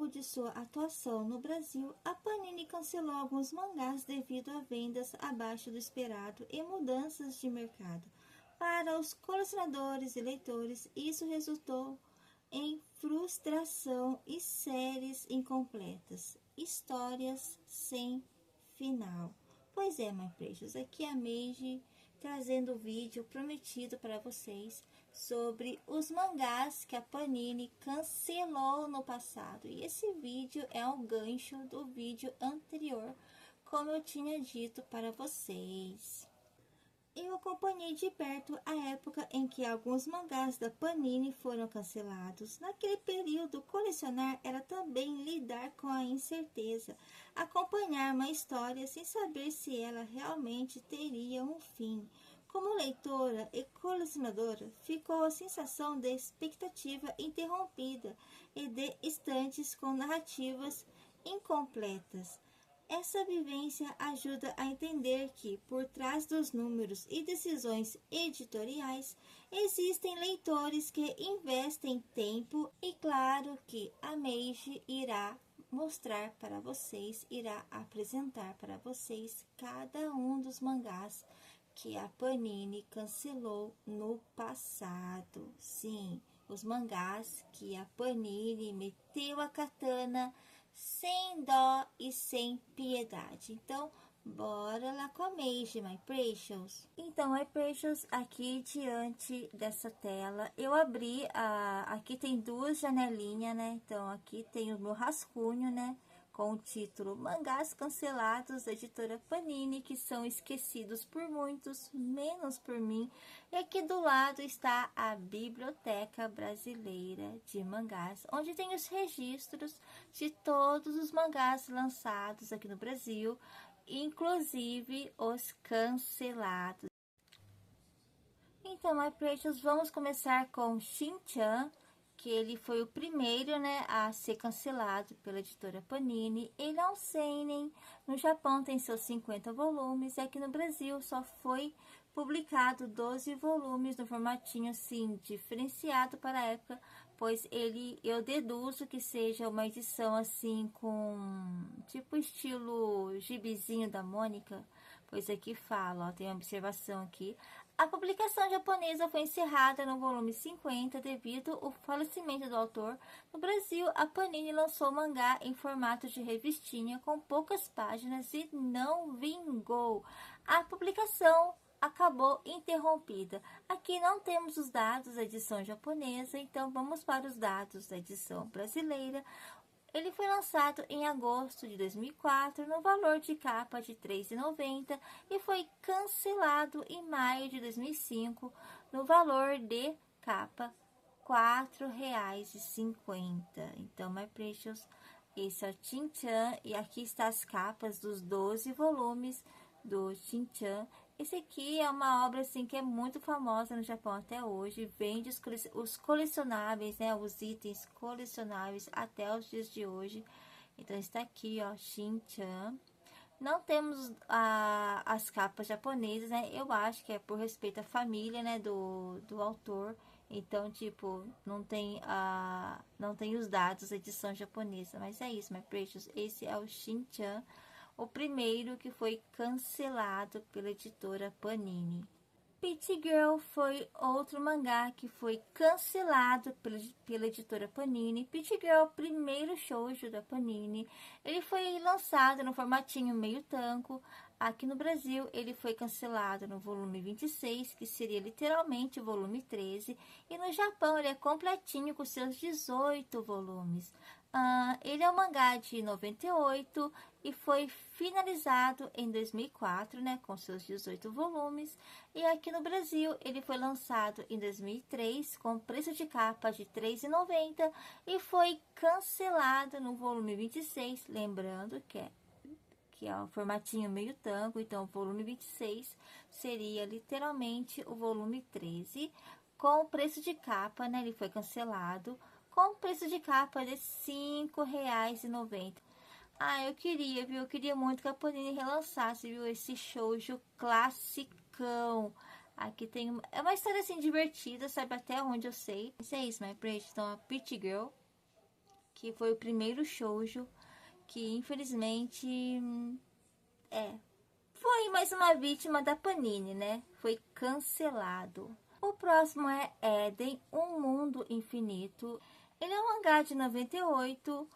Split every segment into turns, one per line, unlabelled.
longo de sua atuação no Brasil, a Panini cancelou alguns mangás devido a vendas abaixo do esperado e mudanças de mercado. Para os colecionadores e leitores, isso resultou em frustração e séries incompletas, histórias sem final. Pois é, my precious, aqui é a Meiji trazendo o vídeo prometido para vocês sobre os mangás que a Panini cancelou no passado. E esse vídeo é um gancho do vídeo anterior, como eu tinha dito para vocês. Eu acompanhei de perto a época em que alguns mangás da Panini foram cancelados. Naquele período, colecionar era também lidar com a incerteza, acompanhar uma história sem saber se ela realmente teria um fim. Como leitora e colecionadora, ficou a sensação de expectativa interrompida e de estantes com narrativas incompletas. Essa vivência ajuda a entender que, por trás dos números e decisões editoriais, existem leitores que investem tempo e claro que a Meiji irá mostrar para vocês, irá apresentar para vocês cada um dos mangás que a Panini cancelou no passado. Sim, os mangás que a Panini meteu a katana sem dó e sem piedade. Então, bora lá com a Meiji, my precious. Então, my precious, aqui diante dessa tela, eu abri, aqui tem duas janelinhas, né? Então, aqui tem o meu rascunho, né? Com o título Mangás Cancelados, da editora Panini, que são esquecidos por muitos, menos por mim. E aqui do lado está a Biblioteca Brasileira de Mangás, onde tem os registros de todos os mangás lançados aqui no Brasil, inclusive os cancelados. Então, my precious, vamos começar com Shin-chan, que ele foi o primeiro, né, a ser cancelado pela editora Panini. Ele é um seinen, no Japão tem seus 50 volumes, e aqui no Brasil só foi publicado 12 volumes no formatinho, assim, diferenciado para a época, pois eu deduzo que seja uma edição, assim, com, tipo, estilo gibizinho da Mônica, pois aqui fala, ó, tem uma observação aqui. A publicação japonesa foi encerrada no volume 50 devido ao falecimento do autor. No Brasil, a Panini lançou o mangá em formato de revistinha com poucas páginas e não vingou. A publicação acabou interrompida. Aqui não temos os dados da edição japonesa, então vamos para os dados da edição brasileira. Ele foi lançado em agosto de 2004 no valor de capa de R$ 3,90 e foi cancelado em maio de 2005 no valor de capa R$ 4,50. Então, my precious, esse é o Shin-chan e aqui está as capas dos 12 volumes do Shin-chan. Esse aqui é uma obra assim que é muito famosa no Japão até hoje, vende os colecionáveis, né, os itens colecionáveis até os dias de hoje. Então está aqui, ó, Shin-chan. Não temos as capas japonesas, né? Eu acho que é por respeito à família, né, do autor. Então, tipo, não tem os dados da edição japonesa, mas é isso, my precious. Esse é o Shin-chan, o primeiro que foi cancelado pela editora Panini. Pity Girl foi outro mangá que foi cancelado pela editora Panini. Pity Girl, primeiro shoujo da Panini. Ele foi lançado no formatinho meio tanco. Aqui no Brasil, ele foi cancelado no volume 26, que seria literalmente o volume 13. E no Japão, ele é completinho com seus 18 volumes. Ele é um mangá de 98 e foi finalizado em 2004, né, com seus 18 volumes. E aqui no Brasil, ele foi lançado em 2003 com preço de capa de R$ 3,90 e foi cancelado no volume 26, lembrando que é o formatinho meio tango, então o volume 26 seria literalmente o volume 13, com o preço de capa, né, ele foi cancelado, com preço de capa de R$ 5,90. Eu queria, viu? Eu queria muito que a Panini relançasse, viu? Esse shoujo classicão. Aqui tem... É uma história, assim, divertida, sabe? Até onde eu sei. Isso é isso, my precious. Então, a Pity Girl. que foi o primeiro shoujo, que infelizmente foi mais uma vítima da Panini, né? Foi cancelado. O próximo é Eden, Um Mundo Infinito. Ele é um mangá de 98.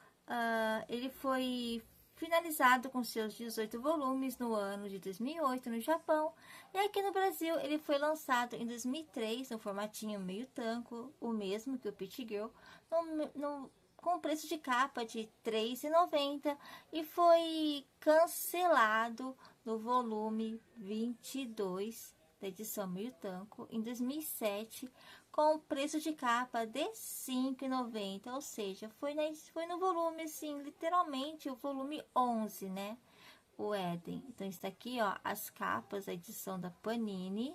Ele foi finalizado com seus 18 volumes no ano de 2008 no Japão. E aqui no Brasil ele foi lançado em 2003 no formatinho meio tanco, o mesmo que o Pit Girl, com preço de capa de R$ 3,90 e foi cancelado no volume 22 da edição meio tanco em 2007 com preço de capa de R$ 5,90, ou seja, foi no volume, assim, literalmente o volume 11, né? O Eden. Então está aqui, ó, as capas, a edição da Panini,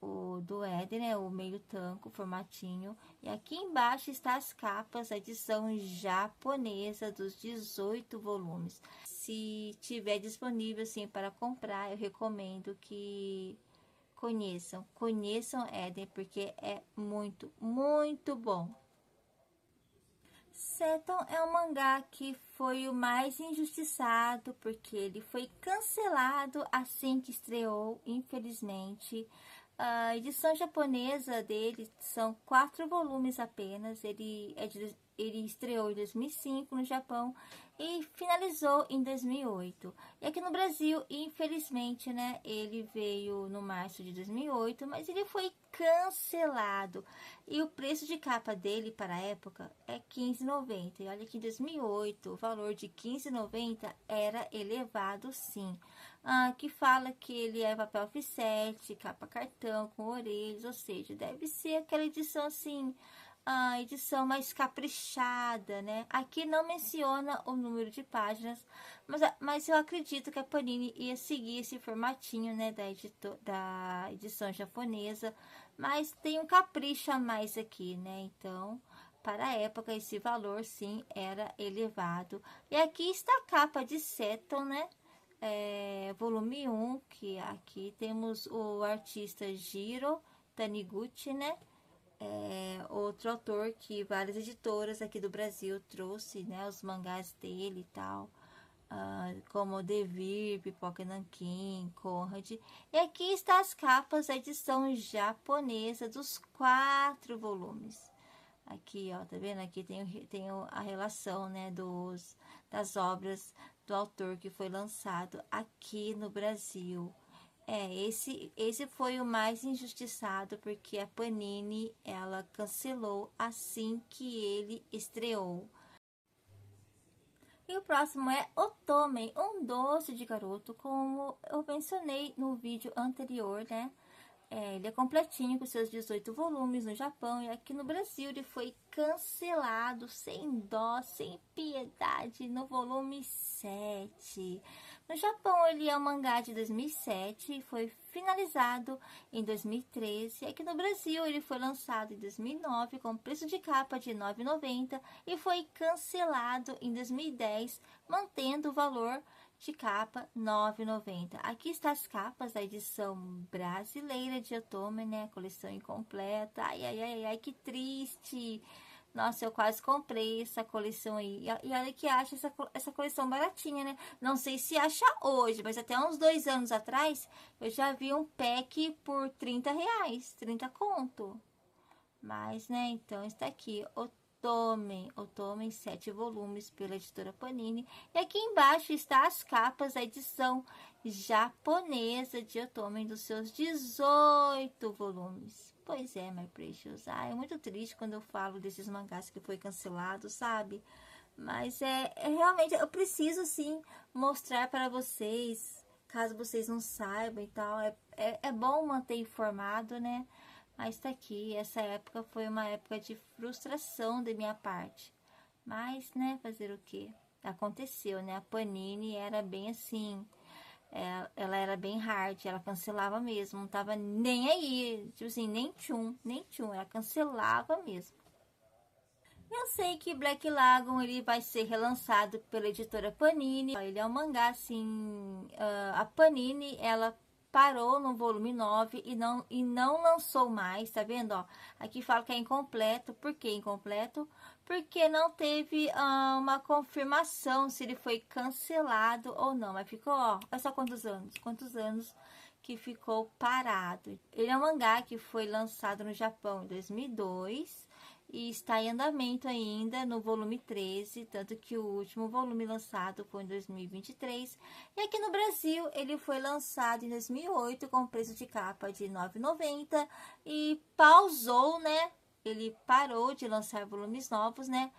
o do Eden, né? O meio tanco, formatinho. E aqui embaixo está as capas, a edição japonesa dos 18 volumes. Se tiver disponível, assim, para comprar, eu recomendo que conheçam Eden, porque é muito, muito bom. Seton é um mangá que foi o mais injustiçado, porque ele foi cancelado assim que estreou, infelizmente. A edição japonesa dele são 4 volumes apenas. Ele estreou em 2005 no Japão e finalizou em 2008. E aqui no Brasil, infelizmente, né, ele veio no março de 2008, mas ele foi cancelado. E o preço de capa dele para a época é R$ 15,90. E olha que em 2008 o valor de R$ 15,90 era elevado, sim. Que fala que ele é papel offset, capa cartão com orelhas, ou seja, deve ser aquela edição assim, a edição mais caprichada, né? Aqui não menciona o número de páginas, mas eu acredito que a Panini ia seguir esse formatinho, né, da edição japonesa, mas tem um capricho a mais aqui, né? Então, para a época, esse valor, sim, era elevado. E aqui está a capa de Seton, né? Volume 1, que aqui temos o artista Jiro Taniguchi, né? Outro autor que várias editoras aqui do Brasil trouxe, né, os mangás dele e tal, como Devir, Pipoca Nankin, Conrad. E aqui está as capas da edição japonesa dos 4 volumes. Aqui, ó, tá vendo? Aqui tem a relação, né, das obras do autor que foi lançado aqui no Brasil. Esse foi o mais injustiçado, porque a Panini, ela cancelou assim que ele estreou. E o próximo é Otome, um doce de garoto, como eu mencionei no vídeo anterior, né? Ele é completinho com seus 18 volumes no Japão, e aqui no Brasil ele foi cancelado sem dó, sem piedade, no volume 7. No Japão ele é um mangá de 2007 e foi finalizado em 2013. Aqui no Brasil ele foi lançado em 2009 com preço de capa de R$ 9,90 e foi cancelado em 2010, mantendo o valor de capa R$ 9,90. Aqui está as capas da edição brasileira de Otome, né? Coleção incompleta. Ai, ai, ai, ai, que triste. Nossa, eu quase comprei essa coleção aí. E olha que acha essa coleção baratinha, né? Não sei se acha hoje, mas até uns 2 anos atrás eu já vi um pack por R$ 30, 30 conto. Mas, né, então está aqui, Otome, 7 volumes pela editora Panini. E aqui embaixo está as capas da edição japonesa de Otome dos seus 18 volumes. Pois é, My Precious. É muito triste quando eu falo desses mangás que foi cancelado, sabe? Mas realmente, eu preciso sim mostrar para vocês, caso vocês não saibam e tal. É bom manter informado, né? Mas tá aqui, essa época foi uma época de frustração da minha parte. Mas, né, fazer o quê? Aconteceu, né? A Panini era bem assim, ela era bem hard, ela cancelava mesmo, não tava nem aí, tipo assim, nem tchum, ela cancelava mesmo. Eu sei que Black Lagoon ele vai ser relançado pela editora Panini. Ele é um mangá assim, a Panini ela parou no volume 9 e não lançou mais, tá vendo? Ó, aqui fala que é incompleto. Por que incompleto? porque não teve uma confirmação se ele foi cancelado ou não. Mas ficou, ó, olha só quantos anos que ficou parado. Ele é um mangá que foi lançado no Japão em 2002 e está em andamento ainda no volume 13, tanto que o último volume lançado foi em 2023. E aqui no Brasil ele foi lançado em 2008 com preço de capa de R$ 9,90 e pausou, né? Ele parou de lançar volumes novos, né?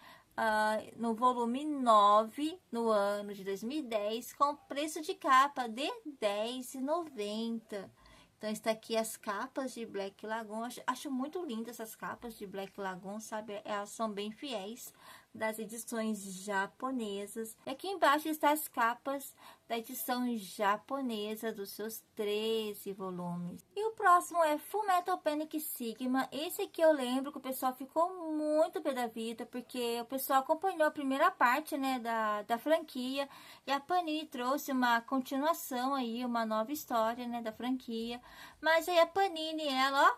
No volume 9, no ano de 2010, com preço de capa de R$ 10,90. Então, está aqui as capas de Black Lagoon. Acho muito lindas essas capas de Black Lagoon, sabe? Elas são bem fiéis das edições japonesas. E aqui embaixo estão as capas da edição japonesa dos seus 13 volumes. E o próximo é Fullmetal Panic Sigma. Esse aqui eu lembro que o pessoal ficou muito pé da vida, porque o pessoal acompanhou a primeira parte, né, da franquia, e a Panini trouxe uma continuação aí, uma nova história, né, da franquia. Mas aí a Panini, ela, ó,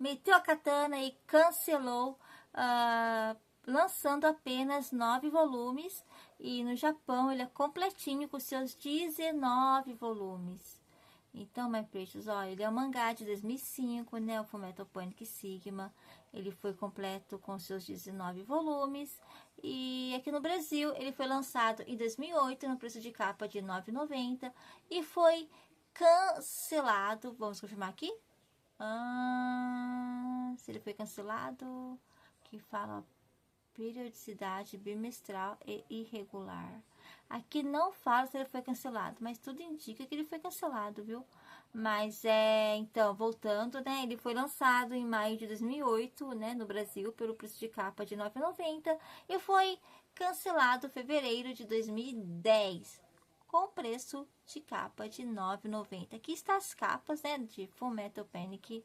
meteu a katana e cancelou, lançando apenas 9 volumes, e no Japão ele é completinho com seus 19 volumes. Então, My Precious, ó, ele é um mangá de 2005, né, o Fullmetal Panic Sigma. Ele foi completo com seus 19 volumes. E aqui no Brasil ele foi lançado em 2008 no preço de capa de R$ 9,90 e foi cancelado. Vamos confirmar aqui? Se ele foi cancelado, que fala periodicidade bimestral e irregular. Aqui não fala se ele foi cancelado, mas tudo indica que ele foi cancelado, viu? Mas então, voltando, né? Ele foi lançado em maio de 2008, né? No Brasil, pelo preço de capa de R$ 9,90 e foi cancelado em fevereiro de 2010, com preço de capa de R$ 9,90. Aqui está as capas, né? De Fullmetal Panic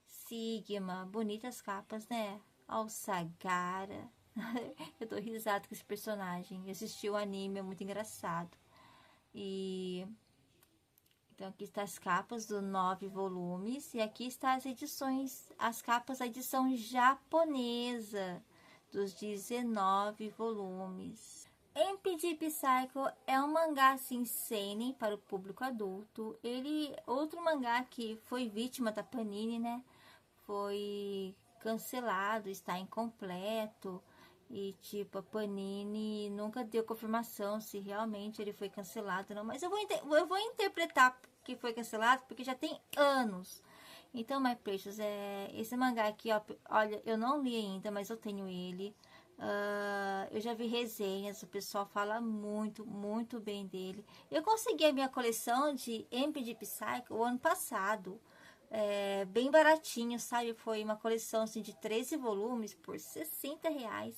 Sigma. Bonitas capas, né? Ó, o Sagara. Eu tô risada com esse personagem. Eu assisti o anime, é muito engraçado. E então aqui está as capas dos 9 volumes. E aqui está as edições, as capas da edição japonesa dos 19 volumes. MPG Psycho é um mangá assim, seinen para o público adulto. Ele, outro mangá que foi vítima da Panini, né? Foi cancelado, está incompleto. E, tipo, a Panini nunca deu confirmação se realmente ele foi cancelado ou não. Mas eu vou interpretar que foi cancelado porque já tem anos. Então, My Precious, esse mangá aqui, ó, olha, eu não li ainda, mas eu tenho ele. Eu já vi resenhas, o pessoal fala muito, muito bem dele. Eu consegui a minha coleção de MPG Psycho o ano passado. Bem baratinho, sabe? Foi uma coleção assim, de 13 volumes por R$60.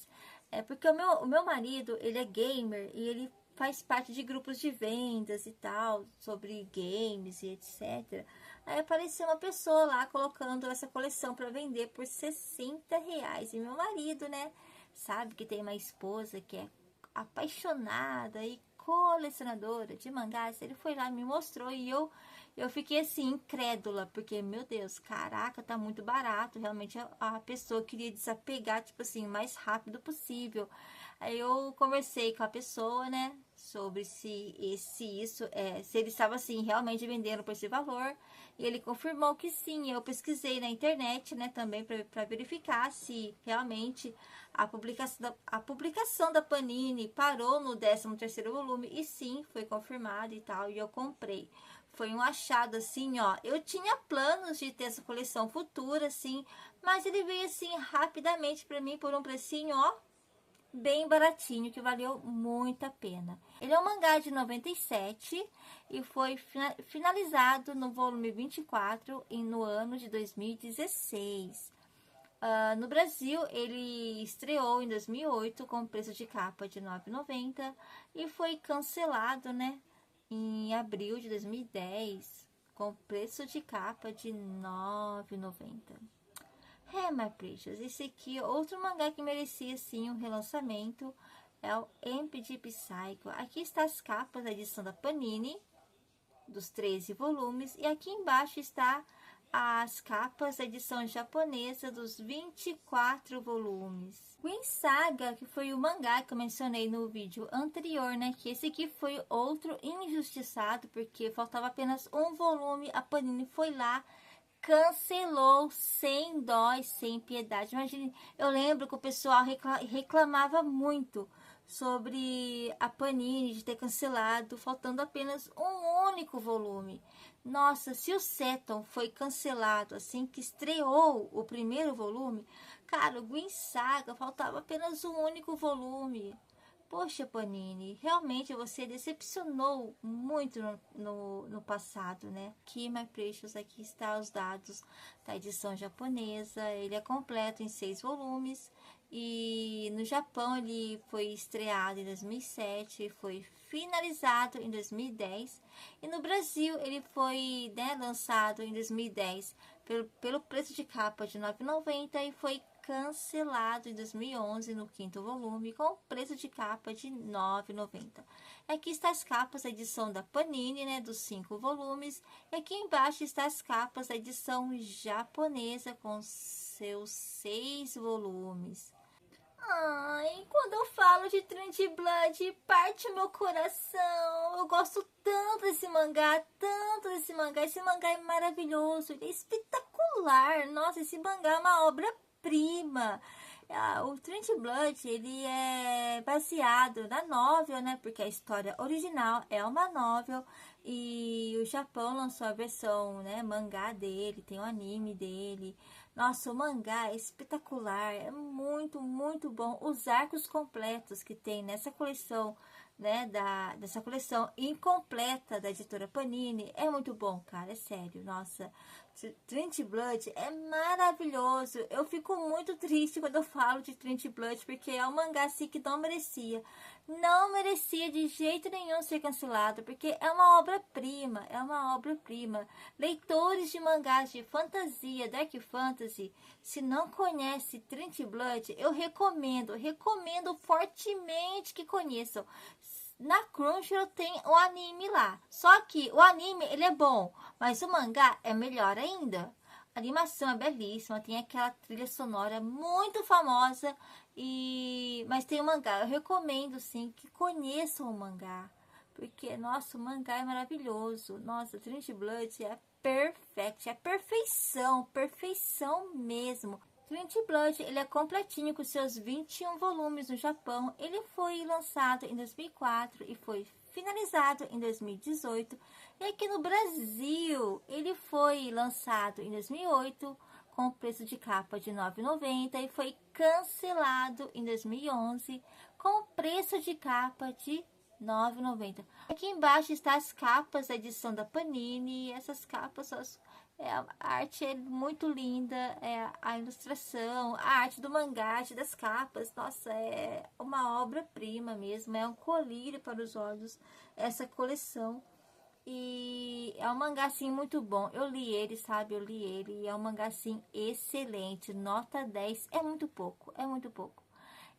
Porque o meu marido, ele é gamer e ele faz parte de grupos de vendas e tal, sobre games e etc. Aí apareceu uma pessoa lá colocando essa coleção para vender por R$60. E meu marido, né, sabe que tem uma esposa que é apaixonada e colecionadora de mangás. Ele foi lá e me mostrou e eu fiquei assim, incrédula, porque, meu Deus, caraca, tá muito barato. Realmente a pessoa queria desapegar, tipo assim, o mais rápido possível. Aí eu conversei com a pessoa, né, sobre se ele estava assim, realmente vendendo por esse valor. E ele confirmou que sim. Eu pesquisei na internet, né, também para verificar se realmente a publicação da Panini parou no 13º volume. E sim, foi confirmado e tal, e eu comprei. Foi um achado, assim, ó. Eu tinha planos de ter essa coleção futura, assim, mas ele veio, assim, rapidamente pra mim por um precinho, ó, bem baratinho, que valeu muito a pena. Ele é um mangá de 97 e foi finalizado no volume 24 no ano de 2016. No Brasil, ele estreou em 2008 com preço de capa de R$ 9,90 e foi cancelado, né, em abril de 2010, com preço de capa de R$ 9,90. My Precious, esse aqui, outro mangá que merecia sim um relançamento, é o MPG Psycho. Aqui está as capas da edição da Panini, dos 13 volumes, e aqui embaixo está as capas da edição japonesa dos 24 volumes. Green Saga, que foi o mangá que eu mencionei no vídeo anterior, né? Que esse aqui foi outro injustiçado, porque faltava apenas um volume, a Panini foi lá, cancelou sem dó e sem piedade. Imagine, eu lembro que o pessoal reclamava muito sobre a Panini de ter cancelado, faltando apenas um único volume. Nossa, se o Seton foi cancelado assim que estreou o primeiro volume, cara, o Green Saga faltava apenas um único volume. Poxa, Panini, realmente você decepcionou muito no passado, né? Aqui, My Precious, aqui está os dados da edição japonesa. Ele é completo em 6 volumes e no Japão ele foi estreado em 2007, foi finalizado em 2010 e no Brasil ele foi, né, lançado em 2010 pelo preço de capa de R$ 9,90 e foi cancelado em 2011 no 5º volume com preço de capa de R$ 9,90. Aqui está as capas da edição da Panini, né, dos 5 volumes. E aqui embaixo está as capas da edição japonesa com seus 6 volumes. Ai, quando eu falo de Trent Blood, parte o meu coração. Eu gosto tanto desse mangá, tanto desse mangá. Esse mangá é maravilhoso, ele é espetacular. Nossa, esse mangá é uma obra-prima. O Trent Blood, ele é baseado na novel, né? Porque a história original é uma novel e o Japão lançou a versão, né, mangá dele, tem o anime dele. Nossa, o mangá é espetacular, é muito, muito bom. Os arcos completos que tem nessa coleção, né, dessa coleção incompleta da editora Panini, é muito bom, cara, é sério. Nossa, Trent Blood é maravilhoso. Eu fico muito triste quando eu falo de Trent Blood, porque é um mangá assim que não merecia. Não merecia de jeito nenhum ser cancelado, porque é uma obra-prima, é uma obra-prima. Leitores de mangás de fantasia, dark fantasy, se não conhece Trent Blood, eu recomendo fortemente que conheçam. Na Crunchyroll tem o anime lá. Só que o anime, ele é bom, mas o mangá é melhor ainda. A animação é belíssima, tem aquela trilha sonora muito famosa, mas tem o mangá. Eu recomendo, sim, que conheçam o mangá, porque, nossa, o mangá é maravilhoso. Nossa, Trent Blood é perfect, é perfeição, perfeição mesmo. Trent Blood, ele é completinho com seus 21 volumes no Japão. Ele foi lançado em 2004 e foi finalizado em 2018. E aqui no Brasil, ele foi lançado em 2008 com preço de capa de R$ 9,90 e foi cancelado em 2011 com preço de capa de R$ 9,90. Aqui embaixo está as capas da edição da Panini. Essas capas são a arte é muito linda, a ilustração, a arte do mangá, a arte das capas, nossa, é uma obra-prima mesmo, é um colírio para os olhos essa coleção. E é um mangá assim muito bom. Eu li ele, sabe? Eu li ele e é um mangá assim excelente, nota 10, é muito pouco, é muito pouco.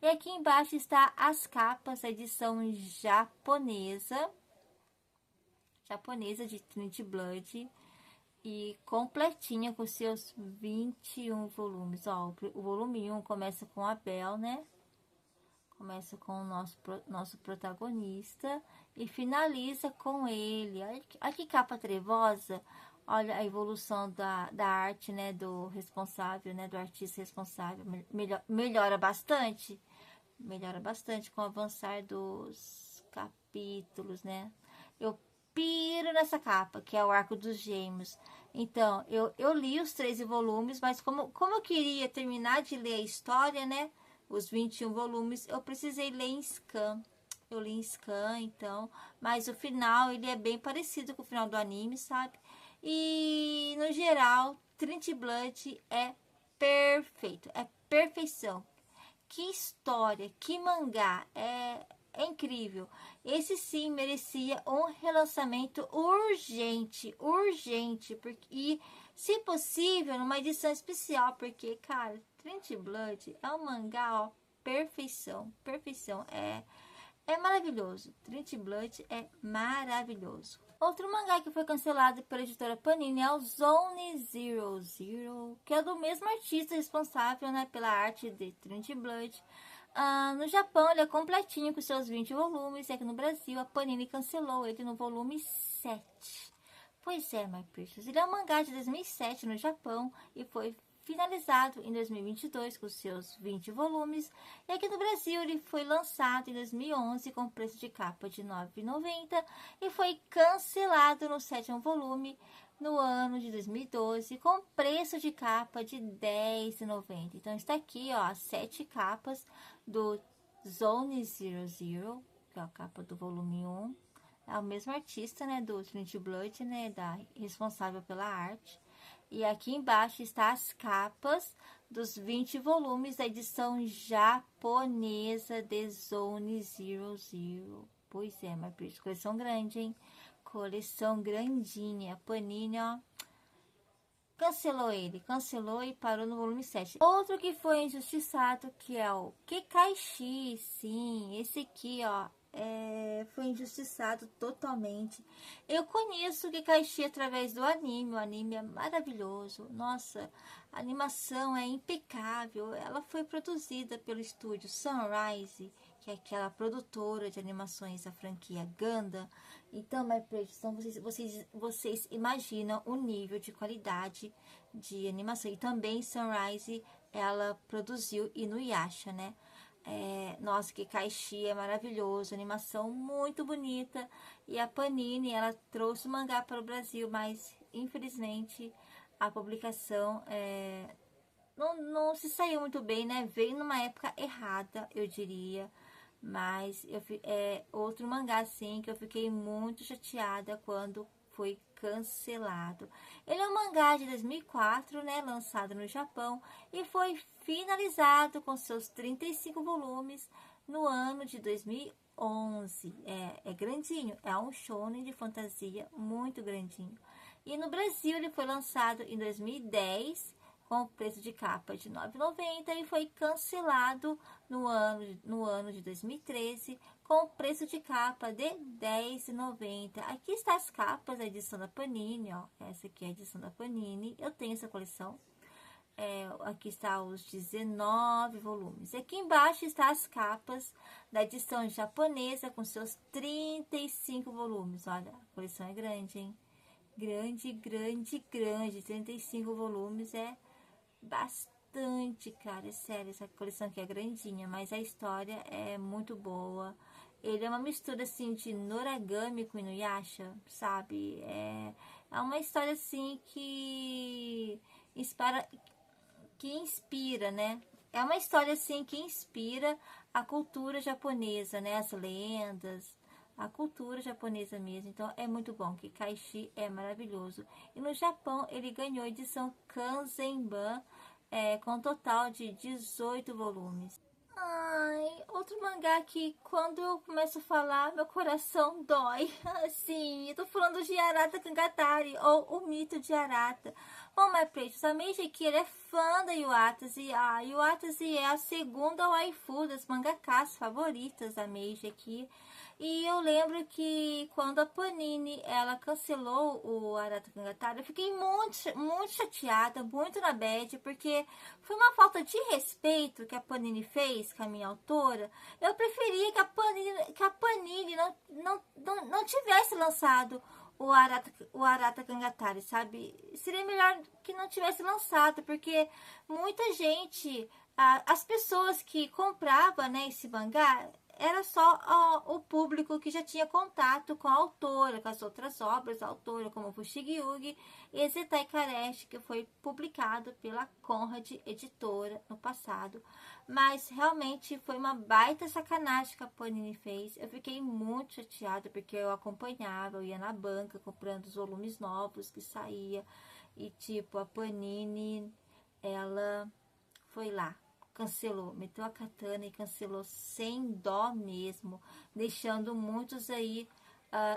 E aqui embaixo está as capas, a edição japonesa de Trent Blood. E completinha com seus 21 volumes. Ó, o volume 1 começa com a Belle, né? Começa com o nosso protagonista e finaliza com ele. Olha que capa trevosa. Olha a evolução da arte, né? Do responsável, né? Do artista responsável. Melhora bastante. Melhora bastante com o avançar dos capítulos, né? Eu piro nessa capa, que é o Arco dos Gêmeos. Então, eu li os 13 volumes, mas como eu queria terminar de ler a história, né? Os 21 volumes, eu precisei ler em scan. Eu li em scan, então. Mas o final, ele é bem parecido com o final do anime, sabe? E, no geral, Trent Blood é perfeito. É perfeição. Que história, que mangá. É incrível. Esse sim merecia um relançamento urgente, e se possível numa edição especial, porque, cara, Trent Blood é um mangá, ó, perfeição, é maravilhoso. Trinity Blood é maravilhoso. Outro mangá que foi cancelado pela editora Panini é o Zone Zero Zero, que é do mesmo artista responsável, né, pela arte de Trinity Blood. No Japão ele é completinho com seus 20 volumes, e aqui no Brasil a Panini cancelou ele no volume 7. Pois é, My Precious, ele é um mangá de 2007 no Japão e foi finalizado em 2022 com seus 20 volumes. E aqui no Brasil ele foi lançado em 2011 com preço de capa de R$ 9,90 e foi cancelado no 7º volume no ano de 2012 com preço de capa de R$ 10,90. Então está aqui, ó, as 7 capas do Zone Zero Zero, que é a capa do volume 1. É o mesmo artista, né, do Trinity Blood, né, responsável pela arte. E aqui embaixo está as capas dos 20 volumes da edição japonesa de Zone Zero Zero. Pois é, mas por isso, coleção grande, hein? Coleção grandinha. Panini, ó, cancelou e parou no volume 7. Outro que foi injustiçado, que é o Kekaishi, sim, esse aqui, ó, foi injustiçado totalmente. Eu conheço o Kekaishi através do anime, o anime é maravilhoso, nossa, a animação é impecável, ela foi produzida pelo estúdio Sunrise, que é aquela produtora de animações da franquia Gundam. Então, My Precious, então vocês imaginam o nível de qualidade de animação. E também Sunrise, ela produziu Inuyasha, né? Nossa, que Kekaishi é maravilhoso, animação muito bonita. E a Panini, ela trouxe o mangá para o Brasil, mas infelizmente a publicação não se saiu muito bem, né? Veio numa época errada, eu diria. Mas outro mangá, assim, que eu fiquei muito chateada quando foi cancelado. Ele é um mangá de 2004, né, lançado no Japão e foi finalizado com seus 35 volumes no ano de 2011. É grandinho, é um shonen de fantasia muito grandinho. E no Brasil ele foi lançado em 2010 com preço de capa de R$ 9,90 e foi cancelado no ano de 2013 com preço de capa de R$ 10,90. Aqui está as capas da edição da Panini, ó. Essa aqui é a edição da Panini. Eu tenho essa coleção. Aqui está os 19 volumes. Aqui embaixo está as capas da edição japonesa com seus 35 volumes. Olha, a coleção é grande, hein? Grande, grande, grande. 35 volumes é bastante, cara, é sério, essa coleção aqui é grandinha, mas a história é muito boa. Ele é uma mistura, assim, de Noragami com Inuyasha, sabe? É uma história, assim, que inspira, né? É uma história, assim, que inspira a cultura japonesa, né? As lendas, a cultura japonesa mesmo. Então, é muito bom, que Kekaishi é maravilhoso. E no Japão, ele ganhou a edição Kanzenban, com um total de 18 volumes. Ai, outro mangá que quando eu começo a falar, meu coração dói. Assim, eu tô falando de Arata Kangatari, ou O Mito de Arata. Bom, My Precious, a Meiji aqui, ele é fã da Yuatase. A Yuatase é a segunda waifu das mangakas favoritas da Meiji aqui. E eu lembro que quando a Panini, ela cancelou o Arata Kangatari, eu fiquei muito chateada, muito na bad, porque foi uma falta de respeito que a Panini fez com a minha autora. Eu preferia que a Panini não tivesse lançado o Arata Kangatari, sabe? Seria melhor que não tivesse lançado, porque muita gente, as pessoas que compravam, né, esse mangá, era só o público que já tinha contato com a autora, com as outras obras da autora, como Fushigi Yugi e Zettai Kareshi, que foi publicado pela Conrad Editora no passado. Mas realmente foi uma baita sacanagem que a Panini fez. Eu fiquei muito chateada porque eu acompanhava, eu ia na banca comprando os volumes novos que saía. E tipo, a Panini, ela foi lá, cancelou, meteu a katana e cancelou sem dó mesmo, deixando muitos aí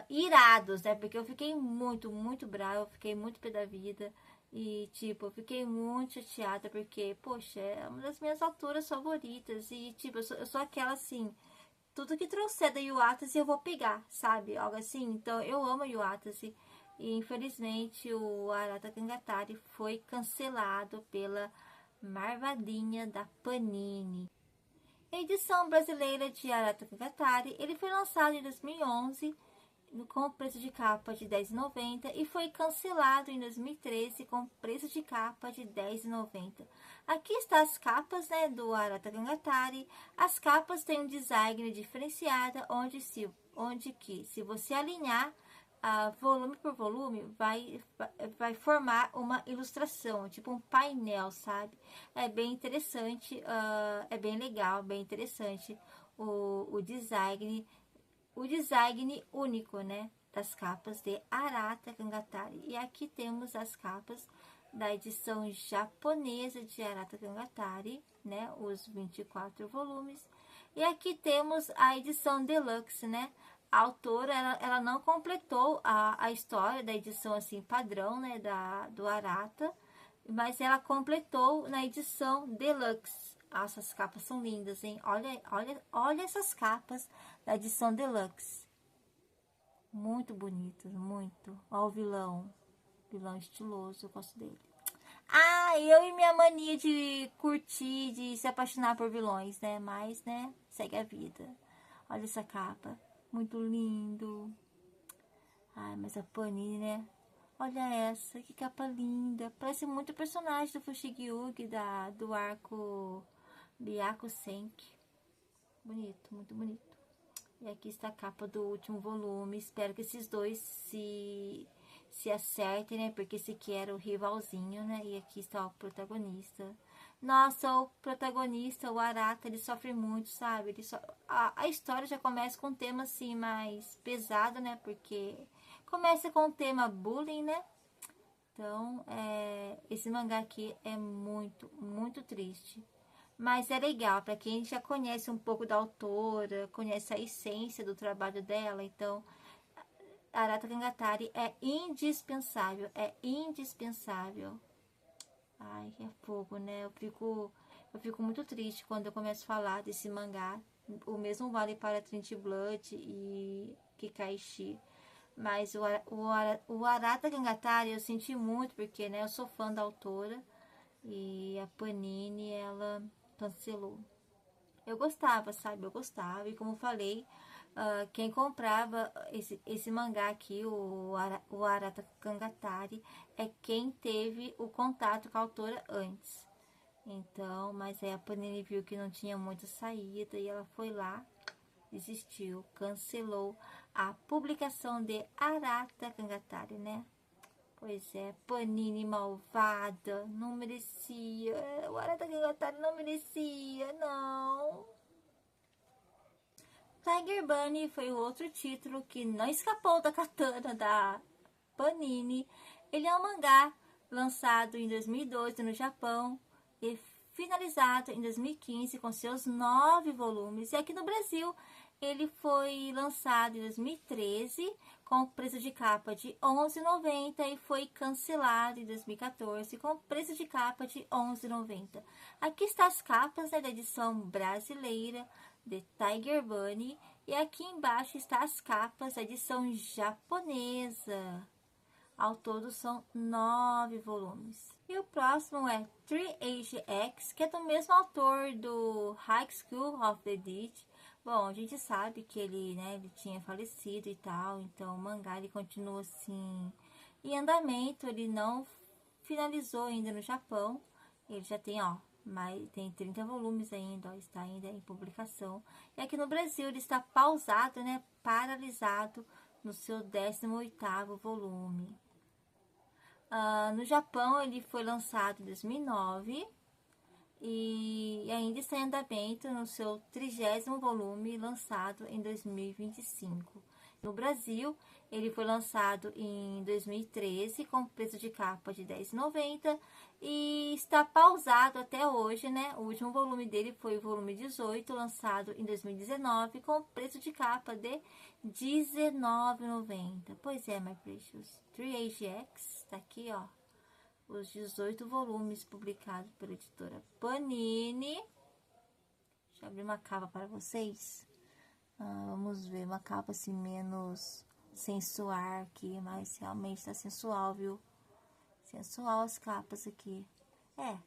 irados, né? Porque eu fiquei muito brava, eu fiquei muito pé da vida. E, tipo, eu fiquei muito chateada porque, poxa, é uma das minhas autoras favoritas. E, tipo, eu sou aquela, assim,
tudo que trouxer da Yuatase eu vou pegar, sabe? Algo assim. Então, eu amo a Yuatase. E, infelizmente, o Arata Kangatari foi cancelado pela Marvadinha da Panini. A edição brasileira de Arata Kangatari, ele foi lançado em 2011 com preço de capa de R$10,90 e foi cancelado em 2013 com preço de capa de R$10,90. Aqui está as capas, né, do Arata Kangatari. As capas têm um design diferenciado, onde que se você alinhar volume por volume, vai formar uma ilustração, tipo um painel, sabe? É bem interessante, é bem legal, bem interessante o design único, né, das capas de Arata Kangatari. E aqui temos as capas da edição japonesa de Arata Kangatari, né, os 24 volumes. E aqui temos a edição deluxe, né? A autora, ela não completou a história da edição assim padrão, né, do Arata, mas ela completou na edição deluxe. Nossa, essas capas são lindas, hein? Olha essas capas da edição deluxe. Muito bonitas, muito. Olha o vilão. Vilão estiloso, eu gosto dele. Eu e minha mania de curtir, de se apaixonar por vilões, né? Mas, né, segue a vida. Olha essa capa. Muito lindo. Ai, mas a Panini, né? Olha essa, que capa linda. Parece muito o personagem do Fushigi-Yugi, do arco Byaku Senki. Bonito, muito bonito. E aqui está a capa do último volume. Espero que esses dois se acertem, né? Porque esse aqui era o rivalzinho, né? E aqui está o protagonista. Nossa, o protagonista, o Arata, ele sofre muito, sabe? A história já começa com um tema assim mais pesado, né? Porque começa com o tema bullying, né? Então, esse mangá aqui é muito, muito triste. Mas é legal, para quem já conhece um pouco da autora, conhece a essência do trabalho dela, então Arata Kangatari é indispensável, é indispensável. Ai, é fogo, né? Eu fico muito triste quando eu começo a falar desse mangá. O mesmo vale para Trinity Blood e Kikaishi. Mas o Arata Kangatari eu senti muito, porque, né, eu sou fã da autora e a Panini, ela cancelou. Eu gostava, sabe? Eu gostava. E como falei, quem comprava esse mangá aqui, o Arata Kangatari, é quem teve o contato com a autora antes. Então, mas aí a Panini viu que não tinha muita saída e ela foi lá, desistiu, cancelou a publicação de Arata Kangatari, né? Pois é, Panini malvada, não merecia. O Arata Kangatari não merecia, não. Tiger Bunny foi o outro título que não escapou da katana da Panini. Ele é um mangá lançado em 2012 no Japão e finalizado em 2015 com seus 9 volumes. E aqui no Brasil ele foi lançado em 2013 com preço de capa de R$11,90 e foi cancelado em 2014 com preço de capa de R$11,90. Aqui estão as capas, né, da edição brasileira de Tiger Bunny e aqui embaixo está as capas da edição japonesa. Ao todo são 9 volumes. E o próximo é Three Age X, que é do mesmo autor do High School of the Dead. Bom, a gente sabe que ele, né, ele tinha falecido e tal, então o mangá ele continua assim em andamento, ele não finalizou ainda no Japão. Ele já tem, tem 30 volumes ainda, está ainda em publicação. E aqui no Brasil ele está pausado, né, paralisado no seu 18º volume. No Japão ele foi lançado em 2009 e ainda está em andamento no seu 30º volume, lançado em 2025. No Brasil, ele foi lançado em 2013 com preço de capa de R$10,90 e está pausado até hoje, né? O último volume dele foi o volume 18, lançado em 2019 com preço de capa de R$19,90. Pois é, my precious. 3AGX, tá aqui, ó. Os 18 volumes publicados pela editora Panini. Deixa eu abrir uma capa para vocês. Vamos ver uma capa assim menos sensual aqui, mas realmente tá sensual, viu? Sensual as capas aqui. É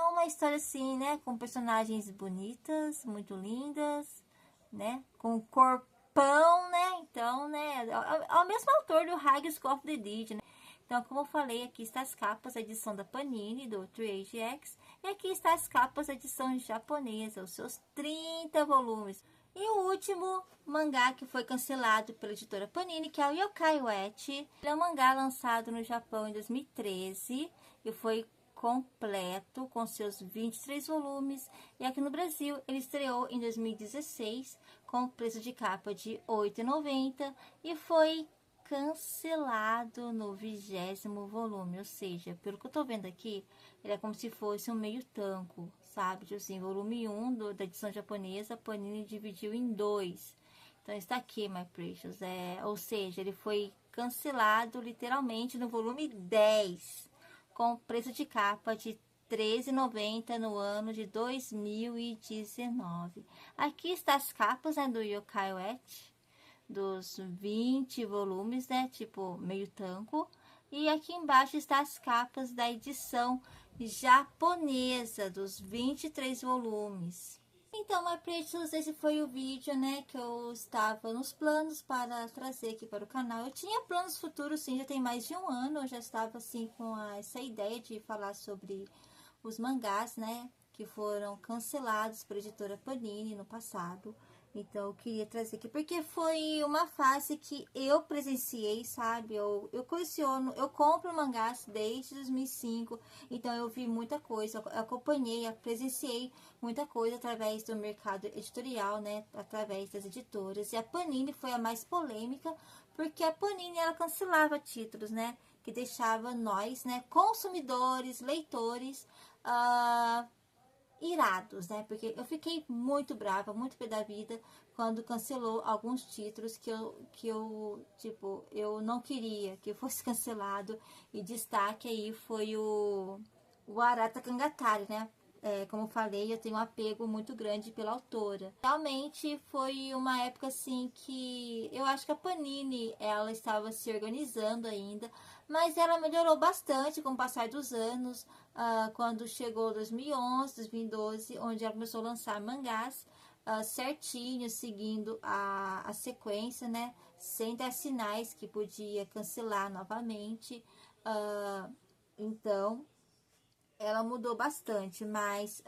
uma história assim, né? Com personagens bonitas, muito lindas, né? Com corpão, né? Então, né? É o mesmo autor do Haggis of the Dead, né? Então, como eu falei, aqui está as capas, a edição da Panini, do 3AGX. E aqui está as capas, a edição japonesa, os seus 30 volumes. E o último mangá que foi cancelado pela editora Panini, que é o Yokai Watch. Ele é um mangá lançado no Japão em 2013 e foi completo com seus 23 volumes. E aqui no Brasil ele estreou em 2016 com preço de capa de R$ 8,90 e foi cancelado no 20º volume, ou seja, pelo que eu tô vendo aqui, ele é como se fosse um meio tanco, sabe? Tipo assim, volume 1 da edição japonesa, a Panini dividiu em 2. Então está aqui, My Precious, ou seja, ele foi cancelado literalmente no volume 10, com preço de capa de R$ 13,90 no ano de 2019. Aqui está as capas, né, do Yokai Watch, dos 20 volumes, né, tipo meio tanco. E aqui embaixo está as capas da edição japonesa, dos 23 volumes. Então, My Precious, esse foi o vídeo, né, que eu estava nos planos para trazer aqui para o canal. Eu tinha planos futuros, sim, já tem mais de um ano, eu já estava, assim, com essa ideia de falar sobre os mangás, né, que foram cancelados pela editora Panini no passado. Então, eu queria trazer aqui, porque foi uma fase que eu presenciei, sabe? Eu coleciono, eu compro mangás desde 2005, então eu vi muita coisa, eu acompanhei, eu presenciei muita coisa através do mercado editorial, né? Através das editoras. E a Panini foi a mais polêmica, porque a Panini, ela cancelava títulos, né? Que deixava nós, né, consumidores, leitores, irados, né? Porque eu fiquei muito brava, muito pé da vida quando cancelou alguns títulos que eu não queria que fosse cancelado. E destaque aí foi o Arata Kangatari, né? Como eu falei, eu tenho um apego muito grande pela autora. Realmente foi uma época assim que eu acho que a Panini, ela estava se organizando ainda, mas ela melhorou bastante com o passar dos anos. Quando chegou 2011, 2012, onde ela começou a lançar mangás certinho, seguindo a sequência, né? Sem dar sinais que podia cancelar novamente. Então, ela mudou bastante, mas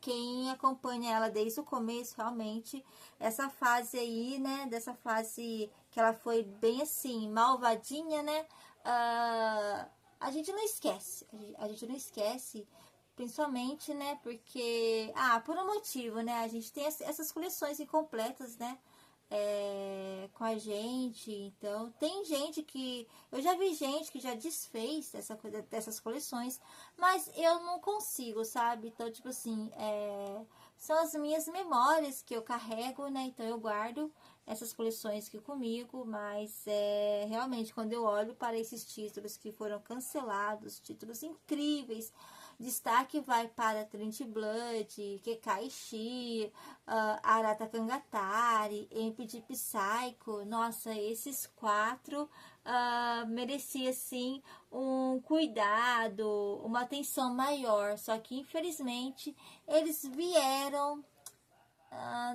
quem acompanha ela desde o começo, realmente, essa fase aí, né, dessa fase que ela foi bem assim, malvadinha, né, a gente não esquece, a gente não esquece, principalmente, né, porque, por um motivo, né, a gente tem essas coleções incompletas, né, com a gente. Então, tem gente que... Eu já vi gente que já desfez dessas coleções, mas eu não consigo, sabe? Então, tipo assim, são as minhas memórias que eu carrego, né? Então, eu guardo essas coleções aqui comigo, mas realmente, quando eu olho para esses títulos que foram cancelados, títulos incríveis, destaque vai para Trinity Blood, Kekaishi, Arata Kangatari, Empty Psycho. Nossa, esses 4 merecia sim um cuidado, uma atenção maior. Só que infelizmente eles vieram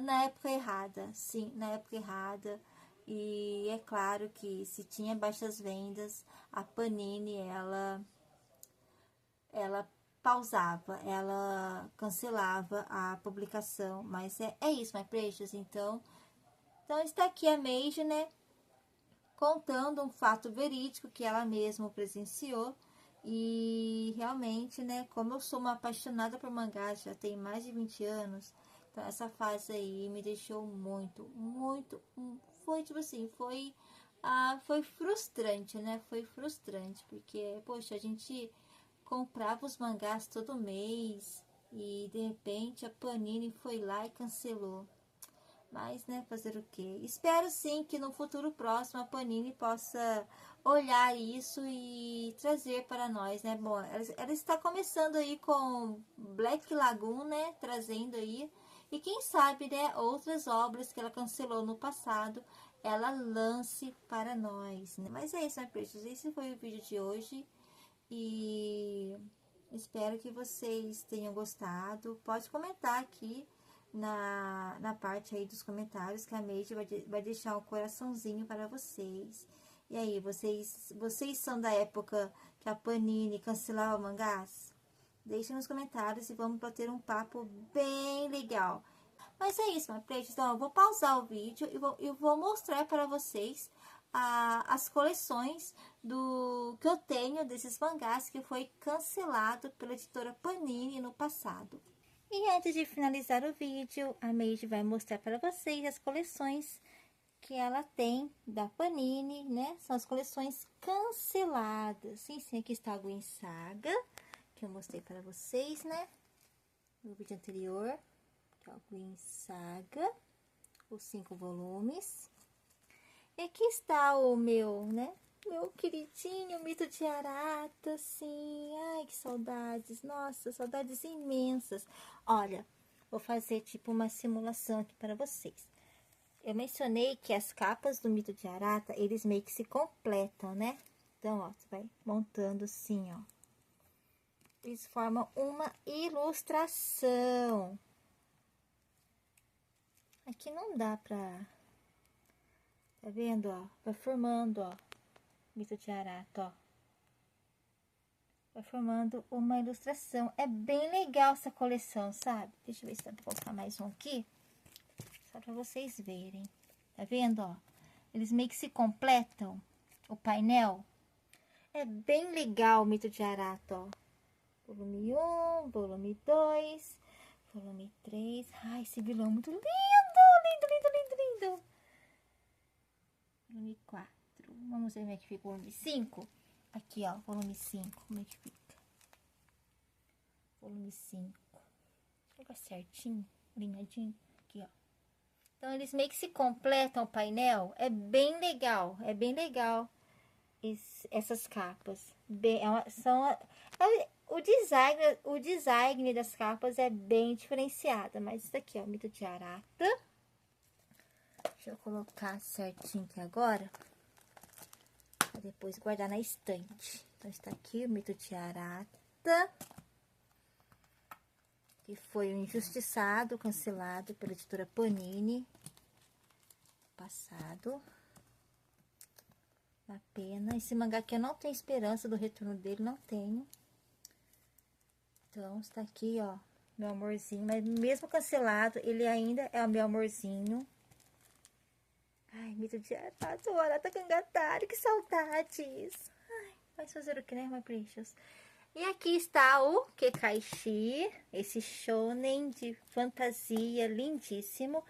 na época errada, sim, na época errada. E é claro que se tinha baixas vendas, a Panini, ela pausava, ela cancelava a publicação. Mas é isso, My Precious. Então está aqui a Meiji, né, contando um fato verídico que ela mesma presenciou. E realmente, né, como eu sou uma apaixonada por mangá, já tem mais de 20 anos, então essa fase aí me deixou muito, muito, foi tipo assim, foi frustrante, né, foi frustrante, porque, poxa, a gente comprava os mangás todo mês e de repente a Panini foi lá e cancelou. Mas, né, fazer o quê? Espero sim que no futuro próximo a Panini possa olhar isso e trazer para nós, né? Bom, ela está começando aí com Black Lagoon, né? Trazendo aí. E quem sabe, né, outras obras que ela cancelou no passado, ela lance para nós, né? Mas é isso, né, Precious? Esse foi o vídeo de hoje. E espero que vocês tenham gostado. Pode comentar aqui na parte aí dos comentários, que a Meide vai deixar um coraçãozinho para vocês. E aí, vocês são da época que a Panini cancelava mangás? Deixem nos comentários e vamos bater um papo bem legal. Mas é isso, meu preto. Então, eu vou pausar o vídeo e vou mostrar para vocês as coleções que eu tenho desses mangás que foi cancelado pela editora Panini no passado. E antes de finalizar o vídeo, a Meide vai mostrar para vocês as coleções que ela tem da Panini, né? São as coleções canceladas. Sim, aqui está a Gwen Saga, que eu mostrei para vocês, né? No vídeo anterior, que é a Gwen Saga, os 5 volumes. E aqui está o meu, né? Meu queridinho Mito de Arata, sim. Ai, que saudades. Nossa, saudades imensas. Olha, vou fazer tipo uma simulação aqui para vocês. Eu mencionei que as capas do Mito de Arata, eles meio que se completam, né? Então, ó, você vai montando assim, ó. Eles formam uma ilustração. Aqui não dá pra... Tá vendo, ó? Vai formando, ó. Mito de Arata, ó. Vai formando uma ilustração. É bem legal essa coleção, sabe? Deixa eu ver se dá pra colocar mais um aqui. Só pra vocês verem. Tá vendo, ó? Eles meio que se completam. O painel. É bem legal o Mito de Arata, ó. Volume 1, volume 2, volume 3. Ai, esse vilão é muito lindo! Lindo, lindo, lindo, lindo! Volume 4. Vamos ver como é que fica o volume 5. Aqui, ó, volume 5. Como é que fica? Volume 5. Fica certinho, alinhadinho. Aqui, ó. Então, eles meio que se completam o painel. É bem legal. É bem legal essas capas. O design das capas é bem diferenciado. Mas isso aqui, ó, Mito de Arata. Deixa eu colocar certinho aqui agora. Pra depois guardar na estante. Então, está aqui o Mito de Arata. Que foi um injustiçado, cancelado pela editora Panini. Passado. Uma pena. Esse mangá aqui eu não tenho esperança do retorno dele, não tenho. Então, está aqui, ó, meu amorzinho. Mas mesmo cancelado, ele ainda é o meu amorzinho. Ai, Mito de Arata, o Arata Kangatari, que saudades. Ai, vai fazer o que, né, my precious? E aqui está o Kekaishi, esse shonen de fantasia lindíssimo.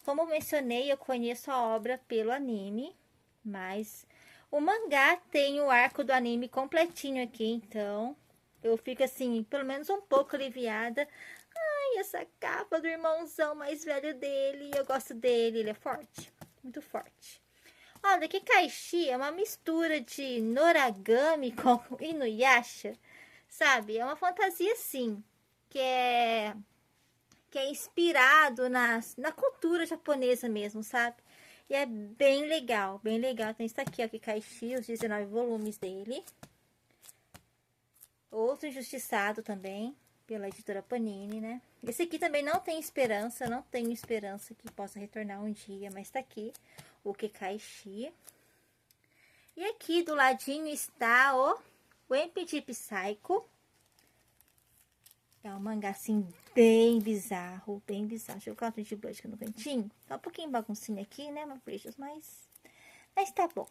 Como eu mencionei, eu conheço a obra pelo anime, mas o mangá tem o arco do anime completinho aqui, então eu fico assim, pelo menos um pouco aliviada. Ai, essa capa do irmãozão mais velho dele, eu gosto dele, ele é forte, muito forte. Olha, Kekaishi é uma mistura de Noragami com Inuyasha, sabe? É uma fantasia, sim, que é inspirado na cultura japonesa mesmo, sabe? E é bem legal, bem legal. Então, isso aqui, ó, Kekaishi, os 19 volumes dele. Outro injustiçado também, pela editora Panini, né? Esse aqui também não tem esperança, não tenho esperança que possa retornar um dia, mas tá aqui o Kekaishi. E aqui do ladinho está o Empty Psycho. É um mangá assim bem bizarro, bem bizarro. Deixa eu colocar o de blush aqui no cantinho. Tá um pouquinho baguncinho aqui, né, my precious, mas tá bom.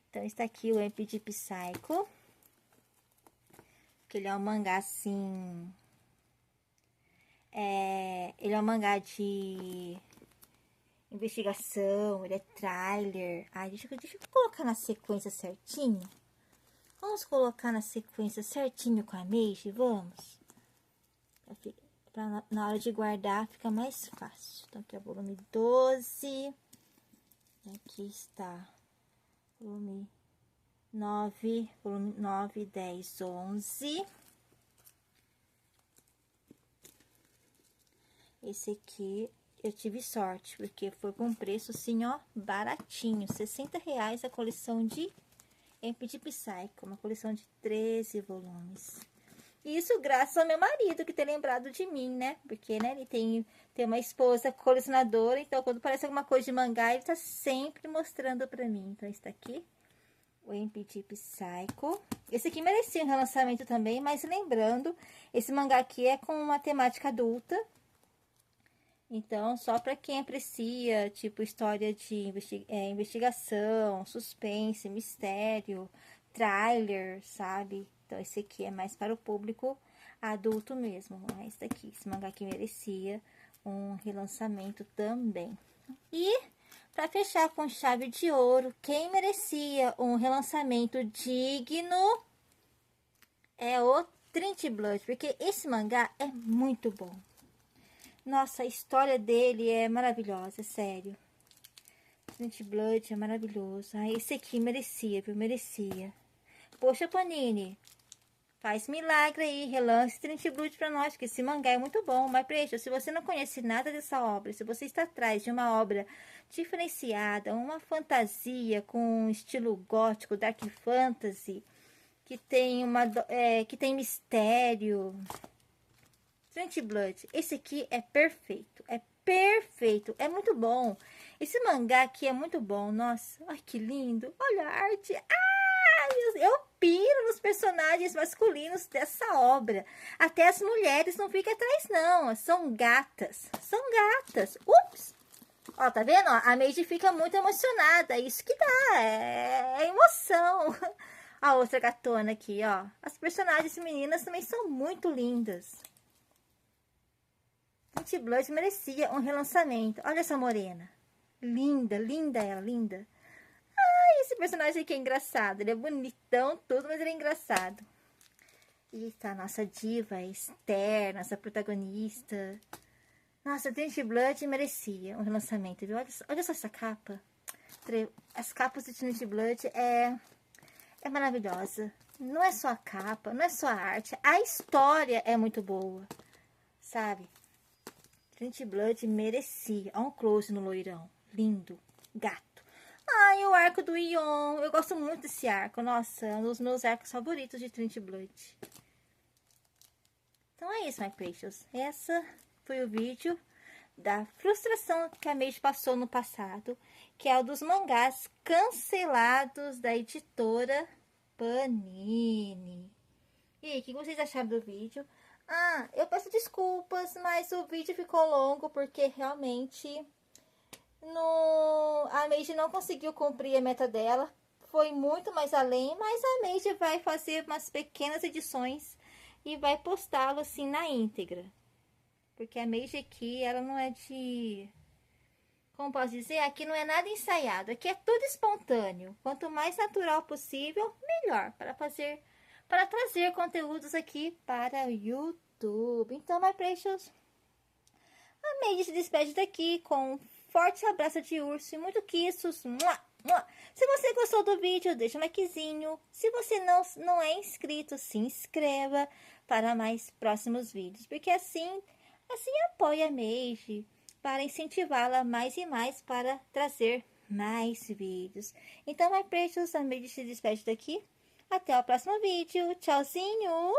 Então está aqui o Empty Psycho. Que ele é um mangá assim... ele é um mangá de investigação, ele é trailer. Ai, deixa eu colocar na sequência certinho. Vamos colocar na sequência certinho com a Meiji, vamos? Pra na hora de guardar fica mais fácil. Então, aqui é o volume 12. E aqui está volume 9, 10, 11.
Esse aqui eu tive sorte, porque foi com um preço assim, ó, baratinho. R$60 a coleção de MP Psycho, uma coleção de 13 volumes. Isso graças ao meu marido, que tem lembrado de mim, né? Porque, né, ele tem uma esposa colecionadora, então quando parece alguma coisa de mangá, ele tá sempre mostrando pra mim. Então, esse daqui, o MPG Psycho. Esse aqui merecia um relançamento também, mas lembrando, esse mangá aqui é com uma temática adulta. Então, só pra quem aprecia, tipo, história de investigação, suspense, mistério, trailer, sabe? Então, esse aqui é mais para o público adulto mesmo. Mas daqui, esse mangá aqui merecia um relançamento também. E, para fechar com chave de ouro, quem merecia um relançamento digno é o Trinity Blood, porque esse mangá é muito bom. Nossa, a história dele é maravilhosa, sério. Trinity Blood é maravilhoso. Ah, esse aqui merecia, viu? Merecia. Poxa, Panini, faz milagre aí, relance Trinity Blood pra nós, que esse mangá é muito bom. Mas, Preixo, se você não conhece nada dessa obra, se você está atrás de uma obra diferenciada, uma fantasia com estilo gótico, dark fantasy, que tem que tem mistério, Trinity Blood, esse aqui é perfeito, é muito bom. Esse mangá aqui é muito bom, nossa, ai que lindo, olha a arte, eu piro nos personagens masculinos dessa obra. Até as mulheres não ficam atrás não, são gatas, ups. Ó, tá vendo? Ó, a Meiji fica muito emocionada, isso que dá, é emoção. A outra gatona aqui, ó, as personagens meninas também são muito lindas. Trinity Blood merecia um relançamento. Olha essa morena. Linda, linda ela, linda. Ai, esse personagem aqui é engraçado. Ele é bonitão, tudo, mas ele é engraçado. Eita, a nossa diva, Esther, nossa protagonista. Nossa, Trinity Blood merecia um relançamento, viu? Olha só essa capa. As capas de Trinity Blood é maravilhosa. Não é só a capa, não é só a arte. A história é muito boa, sabe? Trinity Blood merecia. Olha um close no loirão. Lindo. Gato. Ai, o arco do Ion. Eu gosto muito desse arco. Nossa, é um dos meus arcos favoritos de Trinity Blood. Então é isso, my precious. Essa foi o vídeo da frustração que a Meiji passou no passado, que é o dos mangás cancelados da editora Panini. E aí, o que vocês acharam do vídeo? Ah, eu peço desculpas, mas o vídeo ficou longo porque realmente a Meiji não conseguiu cumprir a meta dela. Foi muito mais além, mas a Meiji vai fazer umas pequenas edições e vai postá-lo assim na íntegra. Porque a Meiji aqui, ela não é de... Como posso dizer? Aqui não é nada ensaiado. Aqui é tudo espontâneo. Quanto mais natural possível, melhor. Para trazer conteúdos aqui para o YouTube. Então, my precious, a Meiji se despede daqui com um forte abraço de urso e muito kissos. Se você gostou do vídeo, deixa um likezinho. Se você não é inscrito, se inscreva para mais próximos vídeos. Porque assim apoia a Meiji para incentivá-la mais e mais para trazer mais vídeos. Então, my precious, a Meiji se despede daqui. Até o próximo vídeo. Tchauzinho!